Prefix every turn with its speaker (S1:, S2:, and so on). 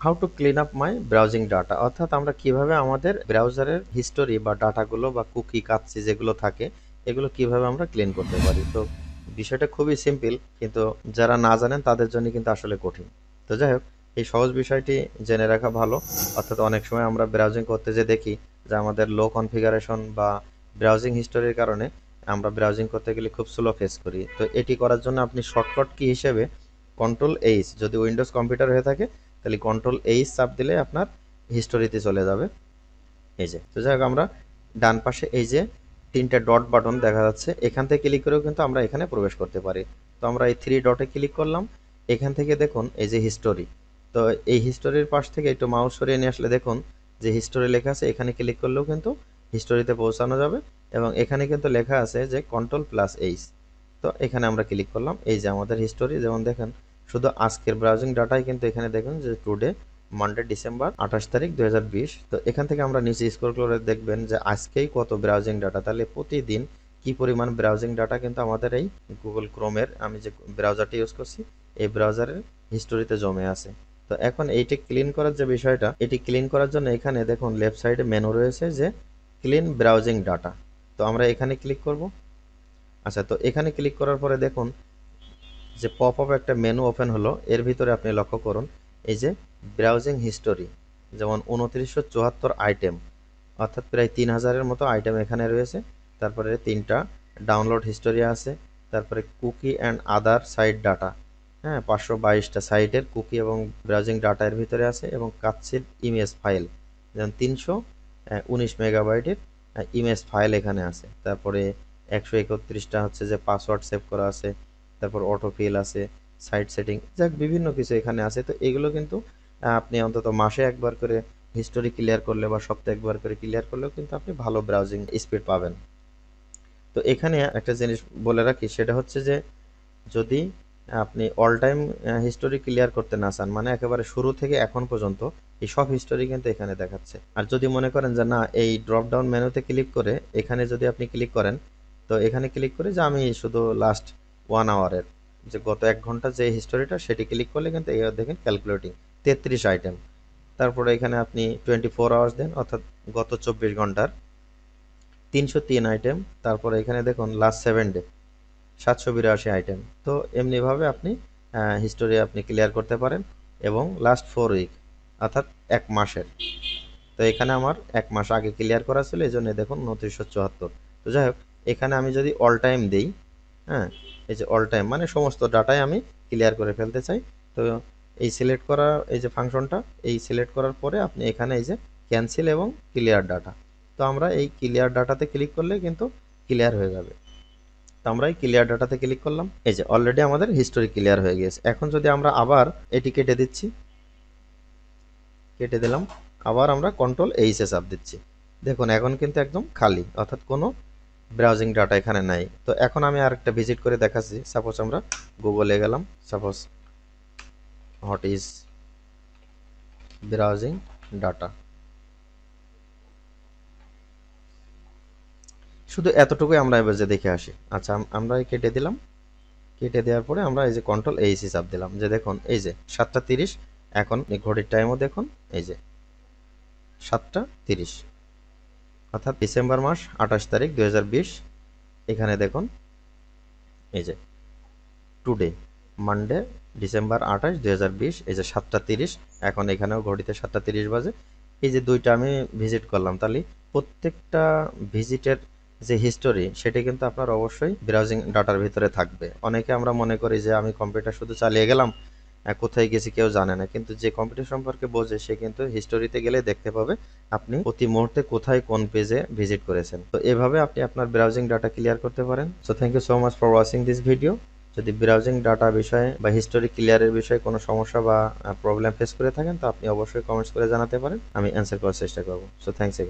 S1: How to clean up my browsing data, অর্থাৎ আমরা কিভাবে আমাদের ব্রাউজারের হিস্টোরি বা ডাটাগুলো বা কুকি কাচ্ছি যেগুলো থাকে এগুলো কিভাবে আমরা ক্লিন করতে পারি। তো বিষয়টা খুবই সিম্পল, কিন্তু যারা না জানেন তাদের জন্য কিন্তু আসলে কঠিন। তো যাই হোক, এই সহজ বিষয়টি জেনে রাখা ভালো। অর্থাৎ অনেক সময় আমরা ব্রাউজিং করতে যে দেখি যে আমাদের লো কনফিগারেশন বা ব্রাউজিং হিস্টোরির কারণে আমরা ব্রাউজিং করতে গেলে খুব স্লো ফেস করি। তো এটি করার জন্য আপনি শর্টকাট কি হিসেবে কন্ট্রোল এইচ, যদি উইন্ডোজ কম্পিউটার হয়ে থাকে তাহলে কন্ট্রোল এইচ চাপ দিলে আপনার হিস্টোরিতে চলে যাবে। এই যে, তো যাই হোক, আমরা ডান পাশে এই যে তিনটা ডট বাটন দেখা যাচ্ছে, এখান থেকে ক্লিক করেও কিন্তু আমরা এখানে প্রবেশ করতে পারি। তো আমরা এই থ্রি ডটে ক্লিক করলাম, এখান থেকে দেখুন এই যে হিস্টোরি। তো এই হিস্টোরির পাশ থেকে একটু মাউস সরিয়ে নিয়ে আসলে দেখুন যে হিস্টোরি লেখা আছে, এখানে ক্লিক করলেও কিন্তু হিস্টোরিতে পৌঁছানো যাবে। এবং এখানে কিন্তু লেখা আছে যে কন্ট্রোল+এইচ। তো এখানে আমরা ক্লিক করলাম, এই যে আমাদের হিস্টোরি। যেমন দেখেন, শুধু আজকের ব্রাউজিং ডাটাই কিন্তু এখানে দেখুন যে টুডে মানডে ডিসেম্বর 28 তারিখ 2020। তো এখান থেকে আমরা নিচে স্ক্রল করে দেখবেন যে আজকেই কত ব্রাউজিং ডাটা, তাহলে প্রতিদিন কি পরিমাণ ব্রাউজিং ডাটা কিন্তু আমাদের এই গুগল ক্রোমের, আমি যে ব্রাউজারটি ইউজ করছি এই ব্রাউজারের হিস্টোরিতে জমে আছে। তো এখন এইটি ক্লিন করার যে বিষয়টা, এটি ক্লিন করার জন্য এখানে দেখুন লেফট সাইডে মেনু রয়েছে যে ক্লিন ব্রাউজিং ডাটা। তো আমরা এখানে ক্লিক করব। আচ্ছা, তো এখানে ক্লিক করার পরে দেখুন যে পপ আপ একটা মেনু ওপেন হলো, এর ভিতরে আপনি লক্ষ্য করুন এই যে ব্রাউজিং হিস্টোরি, যেমন 2974 আইটেম, অর্থাৎ প্রায় 3000-এর মতো আইটেম এখানে রয়েছে। তারপরে তিনটা ডাউনলোড হিস্টোরি আছে। তারপরে cookie and other site data, হ্যাঁ, 522টা সাইটের কুকি এবং ব্রাউজিং ডাটা এর ভিতরে আছে। এবং কাচ্ছির ইমেজ ফাইল, যেমন 319 মেগাবাইটের ইমেজ ফাইল এখানে আছে। তারপরে 131টা হচ্ছে যে পাসওয়ার্ড সেভ করা আছে। তারপর অটোফিল আছে, সাইট সেটিং, যাক বিভিন্ন কিছু এখানে আছে। তো এগুলো কিন্তু আপনি অন্তত মাসে একবার করে হিস্টোরি ক্লিয়ার করলে বা সপ্তাহে একবার করে ক্লিয়ার করলেও কিন্তু আপনি ভালো ব্রাউজিং স্পিড পাবেন। তো এখানে একটা জিনিস বলে রাখি, সেটা হচ্ছে যে যদি আপনি অল টাইম হিস্টোরি ক্লিয়ার করতে না চান, মানে একেবারে শুরু থেকে এখন পর্যন্ত এই সব হিস্টোরি কিন্তু এখানে দেখাচ্ছে। আর যদি মনে করেন যে না, এই ড্রপ ডাউন মেনুতে ক্লিক করে এখানে যদি আপনি ক্লিক করেন, তো এখানে ক্লিক করে যে আমি শুধু লাস্ট 1 আওয়ারের, যে গত 1 ঘন্টা যে হিস্টোরিটা সেটি ক্লিক করলে কিন্তু এই দেখেন ক্যালকুলেটিং 33 আইটেম। তারপরে এখানে আপনি 24 আওয়ার্স দেন, অর্থাৎ গত 24 ঘন্টার 303 আইটেম। তারপরে এখানে দেখুন লাস্ট 7 ডে 782 আইটেম। তো এমনিভাবে আপনি হিস্টোরি আপনি ক্লিয়ার করতে পারেন। এবং লাস্ট 4 উইক, অর্থাৎ 1 মাসের। তো এখানে আমার 1 মাস আগে ক্লিয়ার করা ছিল, এই জন্য দেখুন 2974। তো যাই হোক, এখানে আমি যদি অল টাইম দিই, হ্যাঁ, এই যে অল টাইম মানে সমস্ত ডাটাই আমি ক্লিয়ার করে ফেলতে চাই। তো এই সিলেক্ট করা এই যে ফাংশনটা, এই সিলেক্ট করার পরে আপনি এখানে এই যে ক্যান্সেল এবং ক্লিয়ার ডাটা, তো আমরা এই ক্লিয়ার ডাটাতে ক্লিক করলে কিন্তু ক্লিয়ার হয়ে যাবে। তো আমরা এই ক্লিয়ার ডাটাতে ক্লিক করলাম, এই যে অলরেডি আমাদের হিস্টোরি ক্লিয়ার হয়ে গিয়েছে। এখন যদি আমরা আবার এটি কেটে দিচ্ছি, কেটে দিলাম, আবার আমরা কন্ট্রোল এইচ চাপ দিচ্ছি, দেখুন এখন কিন্তু একদম খালি, অর্থাৎ কোনো ব্রাউজিং ডাটা এখানে নাই। তো এখন আমি আরেকটা ভিজিট করে দেখাচ্ছি। সাপোজ আমরা গুগলে গেলাম, suppose what is browsing data, শুধু এতটুকুই আমরা এবার যে দেখে আসি। আচ্ছা, আমরা কেটে দিলাম, কেটে দেওয়ার পরে আমরা এই যে কন্ট্রোল এইচ চাপ দিলাম, যে দেখুন এই যে 7টা 30, এখন এই ঘড়ির টাইমও দেখুন এই যে 7টা 30, অর্থাৎ ডিসেম্বর মাস 28 তারিখ 2020। এখানে দেখুন এই যে টুডে মানডে ডিসেম্বর 28 2020, এই যে 7টা 30, এখন এখানেও ঘড়িতে 7টা 30 বাজে। এই যে দুইটা আমি ভিজিট করলাম, তাহলে প্রত্যেকটা ভিজিটের যে হিস্টোরি সেটি কিন্তু আপনার অবশ্যই ব্রাউজিং ডাটার ভিতরে থাকবে। অনেকে আমরা মনে করি যে আমি কম্পিউটার শুধু চালিয়ে গেলাম, কোথায় গেছি কেউ জানে না, কিন্তু যে কম্পিউটার সম্পর্কে বোঝে সে কিন্তু হিস্টোরিতে গেলে দেখতে পাবে আপনি প্রতি মুহূর্তে কোথায় কোন পেজে ভিজিট করেছেন। তো এভাবে আপনি আপনার ব্রাউজিং ডাটা ক্লিয়ার করতে পারেন। So thank you so much for watching this video. যদি ব্রাউজিং ডাটা বিষয়ে বা হিস্টোরি ক্লিয়ারের বিষয়ে কোনো সমস্যা বা প্রবলেম ফেস করে থাকেন, তো আপনি অবশ্যই কমেন্টস করে জানাতে পারেন, আমি অ্যান্সার করার চেষ্টা করব। So thanks again.